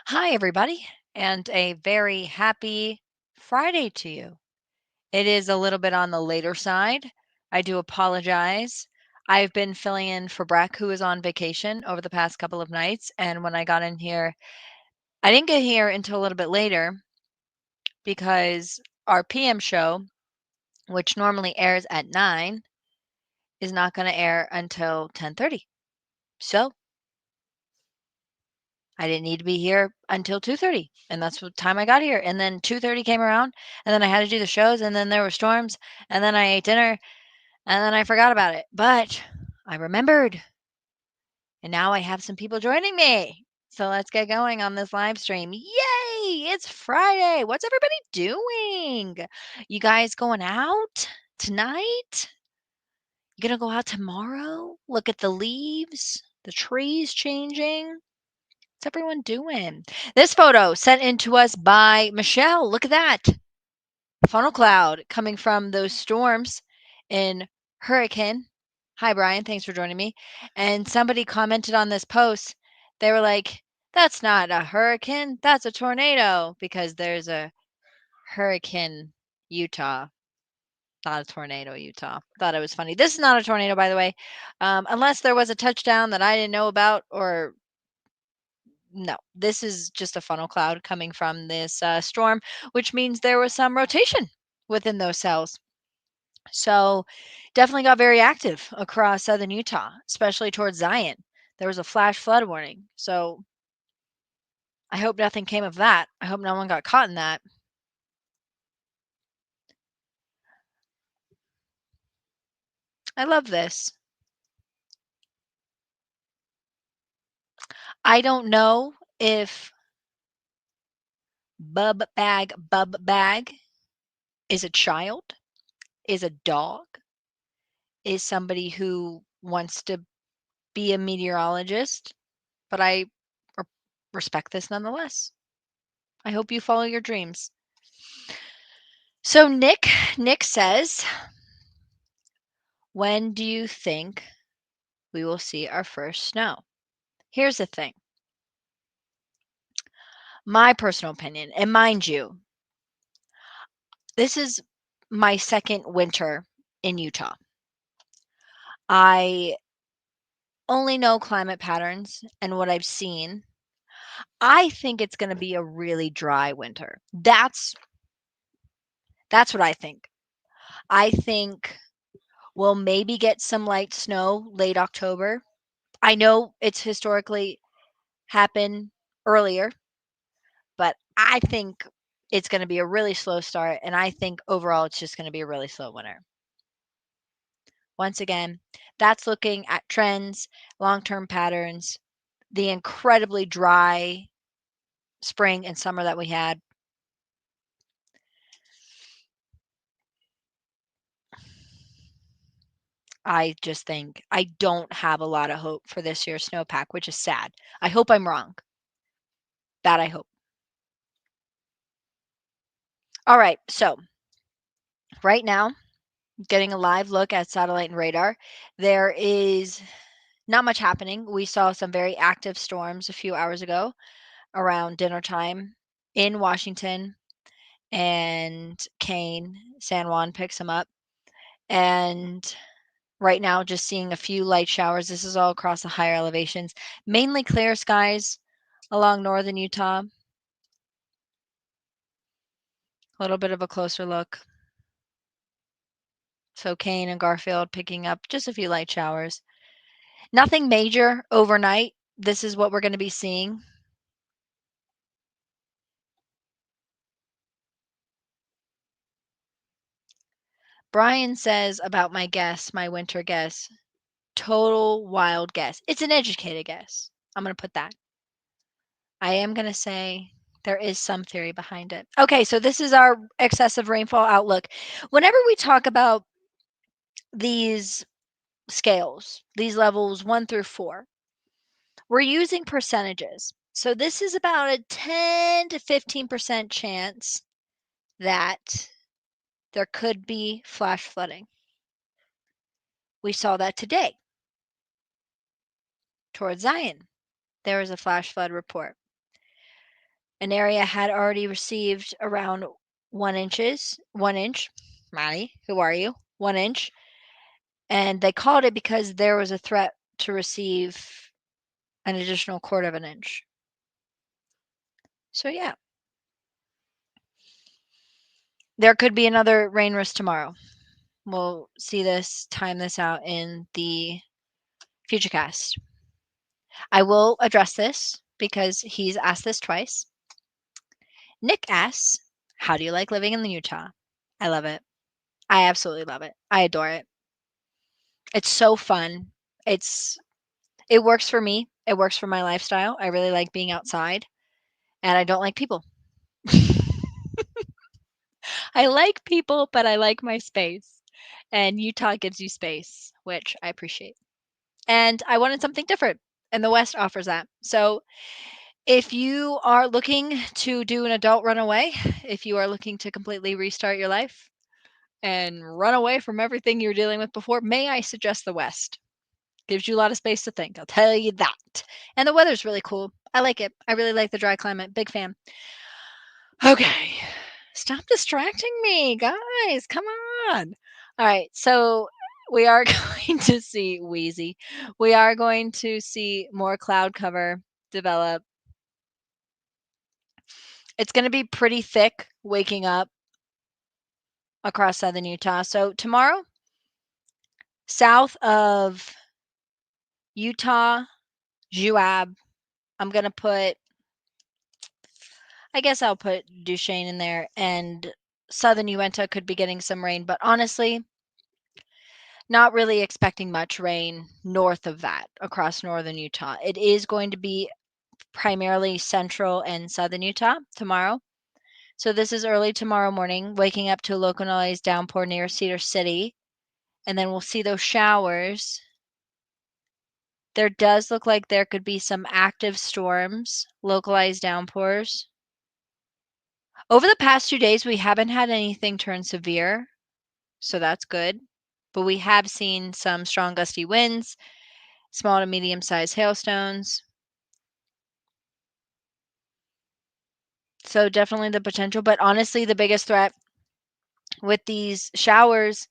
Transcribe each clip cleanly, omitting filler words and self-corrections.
Hi, everybody, and a very happy Friday to you. It is a little bit on the later side. I do apologize. I've been filling in for Breck, who is on vacation over the past couple of nights. And when I got in here, I didn't get here until a little bit later because our PM show, which normally airs at 9, is not going to air until 10:30. So I didn't need to be here until 2:30, and that's what time I got here, and then 2:30 came around, and then I had to do the shows, and then there were storms, and then I ate dinner, and then I forgot about it, but I remembered, and now I have some people joining me. So let's get going on this live stream. Yay! It's Friday. What's everybody doing? You guys going out tonight? You gonna go out tomorrow? Look at the leaves, the trees changing. What's everyone doing? This photo sent in to us by Michelle. Look at that. Funnel cloud coming from those storms in Hurricane. Hi, Brian. Thanks for joining me. And somebody commented on this post. They were like, that's not a hurricane. That's a tornado because there's a hurricane Utah, not a tornado Utah. Thought it was funny. This is not a tornado, by the way, unless there was a touchdown that I didn't know about or no, this is just a funnel cloud coming from this storm, which means there was some rotation within those cells. So definitely got very active across southern Utah, especially towards Zion. There was a flash flood warning. So I hope nothing came of that. I hope no one got caught in that. I love this. I don't know if Bub Bag is a child, is a dog, is somebody who wants to be a meteorologist, but I r respect this nonetheless. I hope you follow your dreams. So Nick says, "When do you think we will see our first snow?" Here's the thing. My personal opinion, and mind you, this is my second winter in Utah. I only know climate patterns and what I've seen. I think it's gonna be a really dry winter. That's what I think. I think we'll maybe get some light snow late October. I know it's historically happened earlier, but I think it's going to be a really slow start. And I think overall it's just going to be a really slow winter. Once again, that's looking at trends, long term patterns, the incredibly dry spring and summer that we had. I just think I don't have a lot of hope for this year's snowpack, which is sad. I hope I'm wrong. That I hope. All right. So, right now, getting a live look at satellite and radar, there is not much happening. We saw some very active storms a few hours ago around dinner time in Washington and Kane. San Juan picks them up. And right now, just seeing a few light showers. This is all across the higher elevations, mainly clear skies along northern Utah. A little bit of a closer look. So Kane and Garfield picking up just a few light showers. Nothing major overnight. This is what we're going to be seeing. Brian says about my guess, my winter guess, total wild guess. It's an educated guess. I'm going to put that. I am going to say there is some theory behind it. Okay, so this is our excessive rainfall outlook. Whenever we talk about these scales, these levels 1 through 4, we're using percentages. So this is about a 10 to 15% chance that there could be flash flooding. We saw that today towards Zion. There was a flash flood report. An area had already received around 1 inch. Maddie, who are you? 1 inch. And they called it because there was a threat to receive an additional quarter of an inch. So yeah, there could be another rain risk tomorrow. We'll time this out in the futurecast. I will address this because he's asked this twice. Nick asks, how do you like living in Utah? I love it. I absolutely love it. I adore it. It's so fun. It's it works for me. It works for my lifestyle. I really like being outside and I don't like people. I like people, but I like my space. And Utah gives you space, which I appreciate. And I wanted something different, and the West offers that. So, if you are looking to do an adult runaway, if you are looking to completely restart your life and run away from everything you were dealing with before, may I suggest the West? Gives you a lot of space to think. I'll tell you that. And the weather's really cool. I like it. I really like the dry climate. Big fan. Okay. Stop distracting me, guys. Come on. All right. So we are going to see Wheezy. We are going to see more cloud cover develop. It's going to be pretty thick waking up across southern Utah. So tomorrow, south of Utah, Juab, I'm going to put, I guess I'll put Duchesne in there, and southern Uinta could be getting some rain, but honestly, not really expecting much rain north of that across northern Utah. It is going to be primarily central and southern Utah tomorrow. So this is early tomorrow morning, waking up to a localized downpour near Cedar City, and then we'll see those showers. There does look like there could be some active storms, localized downpours. Over the past 2 days, we haven't had anything turn severe, so that's good. But we have seen some strong gusty winds, small to medium-sized hailstones. So definitely the potential, but honestly, the biggest threat with these showers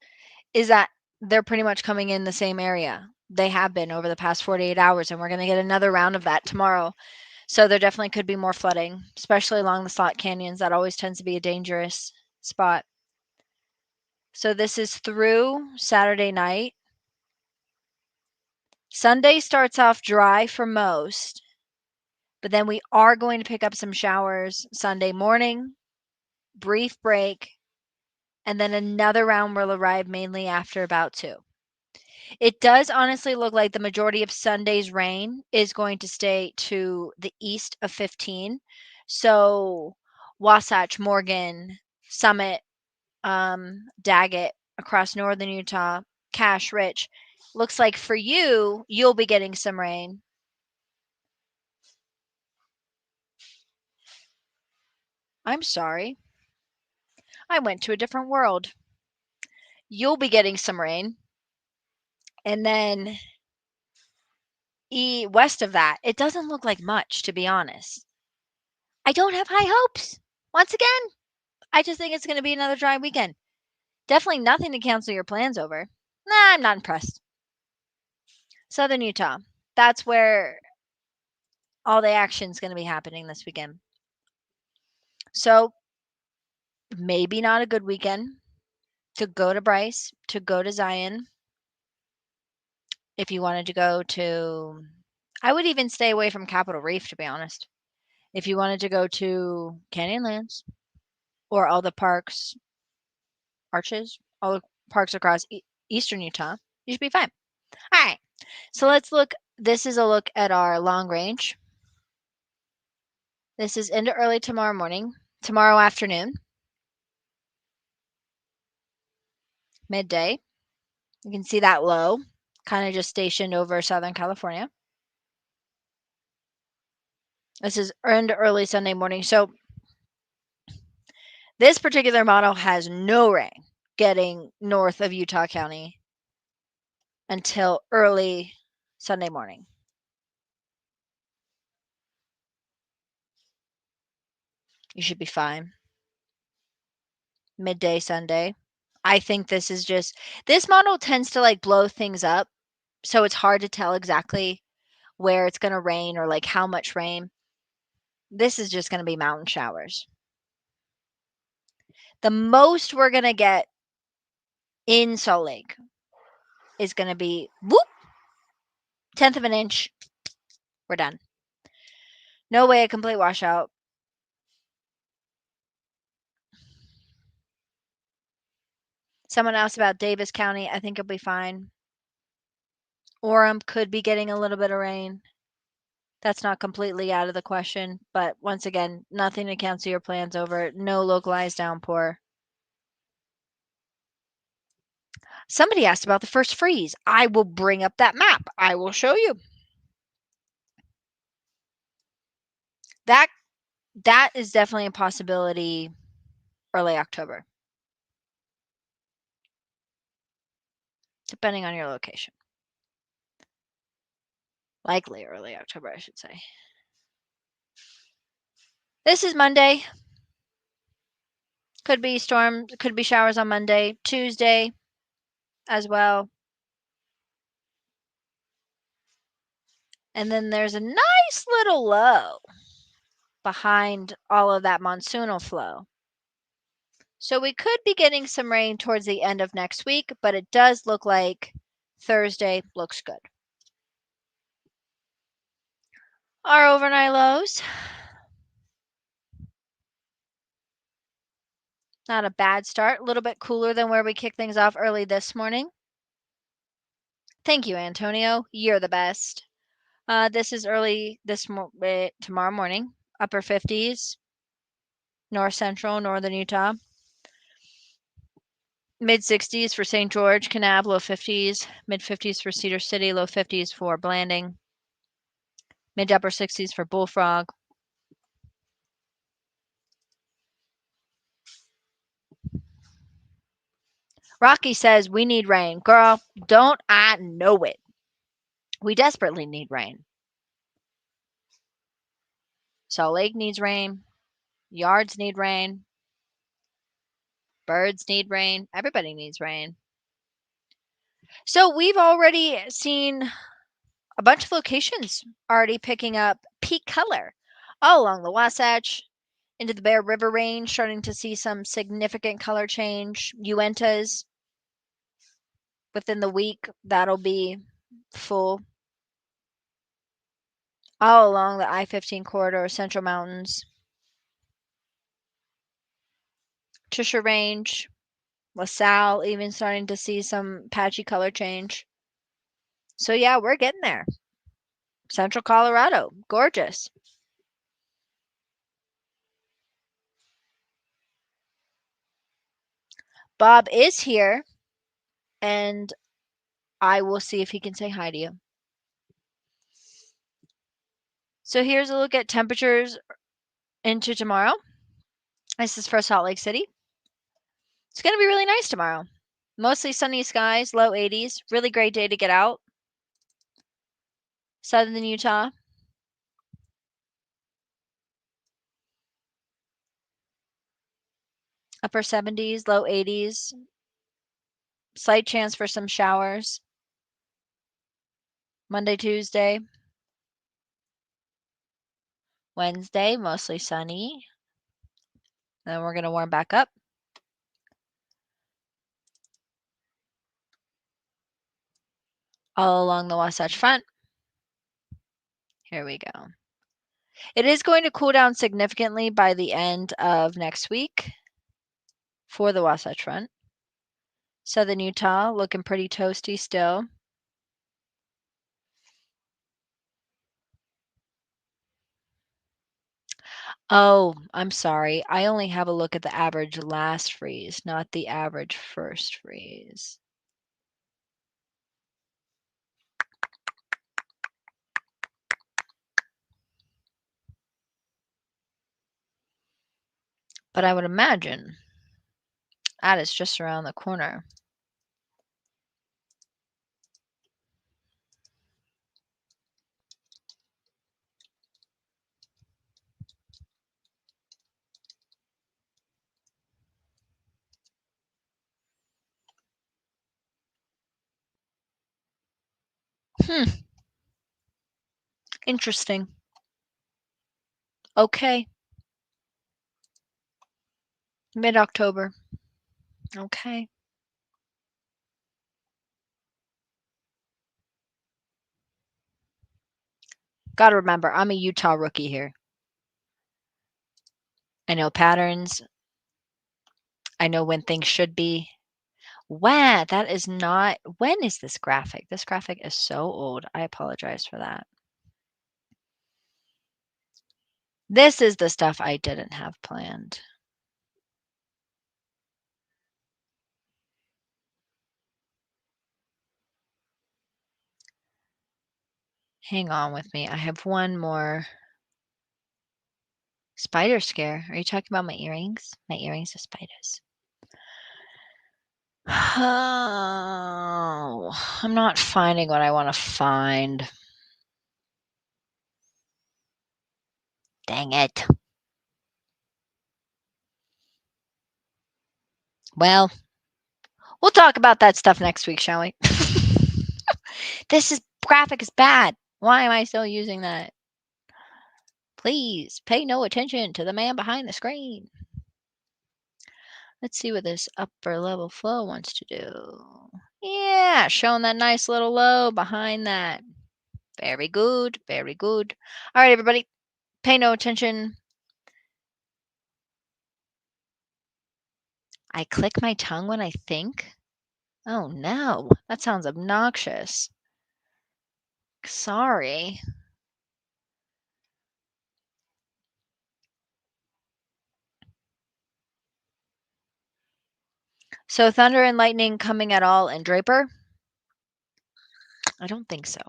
is that they're pretty much coming in the same area. They have been over the past 48 hours, and we're going to get another round of that tomorrow. So there definitely could be more flooding, especially along the slot canyons. That always tends to be a dangerous spot. So this is through Saturday night. Sunday starts off dry for most, but then we are going to pick up some showers Sunday morning, brief break, and then another round will arrive mainly after about 2. It does honestly look like the majority of Sunday's rain is going to stay to the east of 15. So Wasatch, Morgan, Summit, Daggett, across northern Utah, Cache, Rich. Looks like for you, you'll be getting some rain. I'm sorry. I went to a different world. You'll be getting some rain. And then west of that, it doesn't look like much, to be honest. I don't have high hopes. Once again, I just think it's going to be another dry weekend. Definitely nothing to cancel your plans over. Nah, I'm not impressed. Southern Utah. That's where all the action's going to be happening this weekend. So, maybe not a good weekend to go to Bryce, to go to Zion. If you wanted to go to, I would even stay away from Capitol Reef, to be honest. If you wanted to go to Canyonlands or all the parks, Arches, all the parks across eastern Utah, you should be fine. All right. So let's look. This is a look at our long range. This is into early tomorrow morning, tomorrow afternoon, midday. You can see that low, kind of just stationed over Southern California. This is into early Sunday morning. So this particular model has no rain getting north of Utah County until early Sunday morning. You should be fine. Midday Sunday. I think this model tends to like blow things up, so it's hard to tell exactly where it's going to rain or like how much rain. This is just going to be mountain showers. The most we're going to get in Salt Lake is going to be whoop, 10th of an inch. We're done. No way a complete washout. Someone asked about Davis County. I think it'll be fine. Orem could be getting a little bit of rain. That's not completely out of the question, but once again, nothing to cancel your plans over. No localized downpour. Somebody asked about the first freeze. I will bring up that map. I will show you. That is definitely a possibility early October, depending on your location. Likely early October, I should say. This is Monday. Could be storm, could be showers on Monday, Tuesday as well. And then there's a nice little low behind all of that monsoonal flow. So we could be getting some rain towards the end of next week, but it does look like Thursday looks good. Our overnight lows. Not a bad start. A little bit cooler than where we kicked things off early this morning. Thank you, Antonio. You're the best. This is early tomorrow morning. Upper 50s. North Central, Northern Utah. Mid 60s for St. George, Kanab, low 50s. Mid 50s for Cedar City, low 50s for Blanding. Mid to upper 60s for Bullfrog. Rocky says we need rain. Girl, don't I know it? We desperately need rain. Salt Lake needs rain. Yards need rain. Birds need rain. Everybody needs rain. So we've already seen a bunch of locations already picking up peak color all along the Wasatch, into the Bear River range, starting to see some significant color change. Uintas within the week, that'll be full. All along the I-15 corridor, Central Mountains. Trisha Range, LaSalle even starting to see some patchy color change. So yeah, we're getting there. Central Colorado, gorgeous. Bob is here, and I will see if he can say hi to you. So here's a look at temperatures into tomorrow. This is for Salt Lake City. It's going to be really nice tomorrow. Mostly sunny skies, low 80s. Really great day to get out. Southern Utah. Upper 70s, low 80s. Slight chance for some showers. Monday, Tuesday. Wednesday, mostly sunny. Then we're going to warm back up. All along the Wasatch Front. Here we go. It is going to cool down significantly by the end of next week for the Wasatch Front. Southern Utah looking pretty toasty still. Oh, I'm sorry. I only have a look at the average last freeze, not the average first freeze. But I would imagine that is just around the corner. Hmm. Interesting. Okay. Mid-October. Okay. Gotta remember, I'm a Utah rookie here. I know patterns. I know when things should be. Wow, that is not. When is this graphic? This graphic is so old. I apologize for that. This is the stuff I didn't have planned. Hang on with me. I have one more spider scare. Are you talking about my earrings? My earrings are spiders. Oh, I'm not finding what I want to find. Dang it. Well, we'll talk about that stuff next week, shall we? This graphic is bad. Why am I still using that? Please pay no attention to the man behind the screen. Let's see what this upper level flow wants to do. Yeah, showing that nice little low behind that. Very good, very good. All right, everybody, pay no attention. I click my tongue when I think? Oh no, that sounds obnoxious. Sorry. So thunder and lightning coming at all in Draper? I don't think so.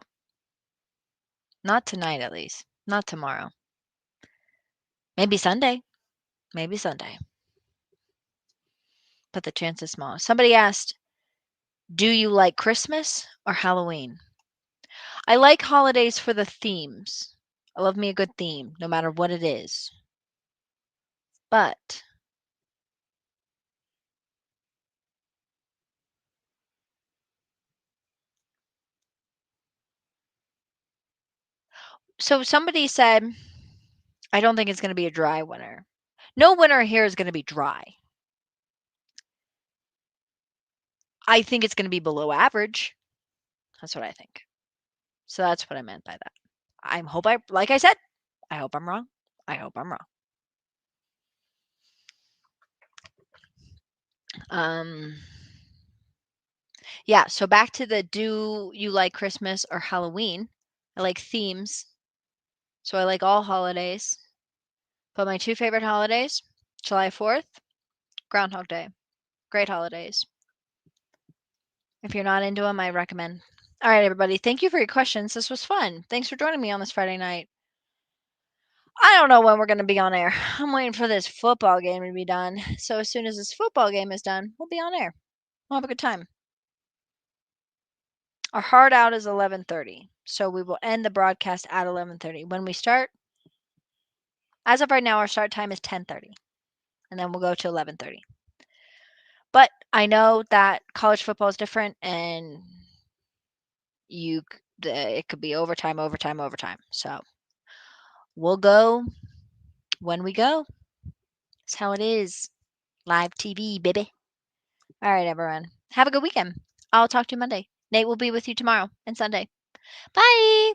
Not tonight, at least. Not tomorrow. Maybe Sunday. Maybe Sunday. But the chance is small. Somebody asked, do you like Christmas or Halloween? I like holidays for the themes. I love me a good theme, no matter what it is. But so somebody said, I don't think it's going to be a dry winter. No winter here is going to be dry. I think it's going to be below average. That's what I think. So that's what I meant by that. Like I said, I hope I'm wrong. I hope I'm wrong. Um, yeah, so back to the do you like Christmas or Halloween? I like themes. So I like all holidays. But my two favorite holidays, July 4th, Groundhog Day. Great holidays. If you're not into them, I recommend. All right, everybody. Thank you for your questions. This was fun. Thanks for joining me on this Friday night. I don't know when we're going to be on air. I'm waiting for this football game to be done. So as soon as this football game is done, we'll be on air. We'll have a good time. Our hard out is 11:30. So we will end the broadcast at 11:30. When we start, as of right now, our start time is 10:30. And then we'll go to 11:30. But I know that college football is different and it could be overtime, overtime, overtime. So we'll go when we go. That's how it is. Live TV, baby. All right, everyone. Have a good weekend. I'll talk to you Monday. Nate will be with you tomorrow and Sunday. Bye.